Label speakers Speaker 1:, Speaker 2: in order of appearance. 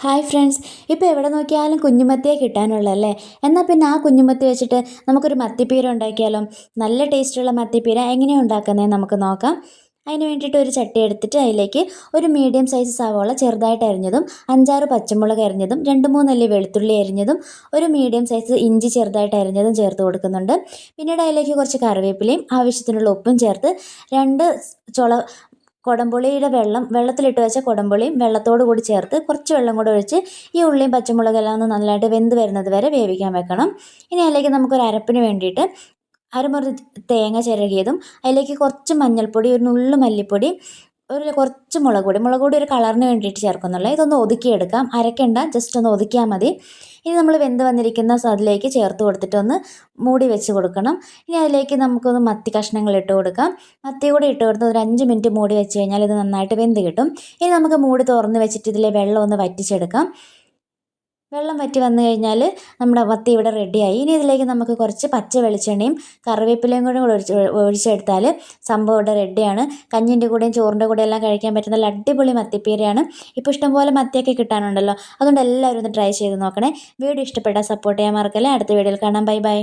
Speaker 1: Hi friends, ഇപ്പോൾ എവിടെ നോക്കിയാലും കുഞ്ഞുമത്തിയെ കിട്ടാനുള്ളല്ലേ. എന്നാൽ പിന്നെ ആ കുഞ്ഞുമത്തി വെച്ചിട്ട് നമുക്കൊരു മത്തിപ്പീര ഉണ്ടാക്കിയാലോ. നല്ല ടേസ്റ്റുള്ള മത്തിപ്പീര എങ്ങനെയാണ് ഉണ്ടാക്കുന്നതെന്ന് നമുക്ക് നോക്കാം. അതിന് വേണ്ടിയിട്ട് ഒരു ചട്ടി എടുത്തിട്ട് അതിലേക്ക് ഒരു മീഡിയം സൈസ് സവാള ചെറുതായിട്ട് അരിഞ്ഞതും 5-6 പച്ചമുളക് അരിഞ്ഞതും 2-3 അല്ലി വെളുത്തുള്ളി അരിഞ്ഞതും ഒരു മീഡിയം സൈസ് ഇഞ്ചി ചെറുതായിട്ട് അരിഞ്ഞതും ചേർത്ത് കൊടുക്കുന്നുണ്ട്. പിന്നീട് അതിലേക്ക് കുറച്ച് കറിവേപ്പിലയും ആവശ്യത്തിനുള്ള ഉപ്പും ചേർത്ത് 2 ചുള കുടംപുളിയുടെ വെള്ളത്തിലിട്ട് വെച്ച കുടംപുളിയും വെള്ളത്തോട് കൂടി ചേർത്ത് കുറച്ച് വെള്ളം കൂടെ ഒഴിച്ച് ഈ ഉള്ളിയും പച്ചമുളകെല്ലാം ഒന്ന് നല്ലതായിട്ട് വെന്ത് വരുന്നത് വരെ വേവിക്കാൻ വെക്കണം. ഇനി അതിലേക്ക് നമുക്കൊരു അരപ്പിന് വേണ്ടിയിട്ട് അരമുറി തേങ്ങ ചിരകിയതും അതിലേക്ക് കുറച്ച് മഞ്ഞൾപ്പൊടി, ഒരു നുള്ളു മല്ലിപ്പൊടി, കുറച്ച് മുളക് പൊടി ഒരു കളറിന് വേണ്ടിയിട്ട് ചേർക്കുന്നുള്ളൂ. ഇതൊന്ന് ഒതുക്കിയെടുക്കാം, അരയ്ക്കണ്ട, ജസ്റ്റ് ഒന്ന് ഒതുക്കിയാൽ മതി. ഇനി നമ്മൾ വെന്ത് വന്നിരിക്കുന്ന അതിലേക്ക് ചേർത്ത് കൊടുത്തിട്ടൊന്ന് മൂടി വെച്ച് കൊടുക്കണം. ഇനി അതിലേക്ക് നമുക്കൊന്ന് മത്തി കഷ്ണങ്ങൾ ഇട്ട് കൊടുക്കാം. മത്തി കൂടി ഇട്ട് കൊടുത്ത് ഒരു 5 മിനിറ്റ് മൂടി വെച്ച് കഴിഞ്ഞാൽ ഇത് നന്നായിട്ട് വെന്ത് കിട്ടും. ഇനി നമുക്ക് മൂടി തുറന്ന് വെച്ചിട്ട് ഇതിലെ വെള്ളം ഒന്ന് വറ്റിച്ചെടുക്കാം. വെള്ളം വറ്റി വന്നു കഴിഞ്ഞാൽ നമ്മുടെ മത്തി ഇവിടെ റെഡിയായി. ഇനി ഇതിലേക്ക് നമുക്ക് കുറച്ച് പച്ച വെളിച്ചെണ്ണയും കറിവേപ്പിലയും കൂടെ ഒഴിച്ചെടുത്താൽ സംഭവം ഇവിടെ റെഡിയാണ്. കഞ്ഞിൻ്റെ കൂടെയും ചോറിൻ്റെ കൂടെയും എല്ലാം കഴിക്കാൻ പറ്റുന്ന നല്ല അടിപൊളി മത്തിപ്പീരയാണ്. ഇപ്പോൾ ഇഷ്ടംപോലെ മത്തിയൊക്കെ കിട്ടാനുണ്ടല്ലോ, അതുകൊണ്ട് എല്ലാവരും ഒന്ന് ട്രൈ ചെയ്ത് നോക്കണേ. വീഡിയോ ഇഷ്ടപ്പെട്ടാൽ സപ്പോർട്ട് ചെയ്യാൻ മറക്കല്ലേ. അടുത്ത വീഡിയോയിൽ കാണാം. Bye bye.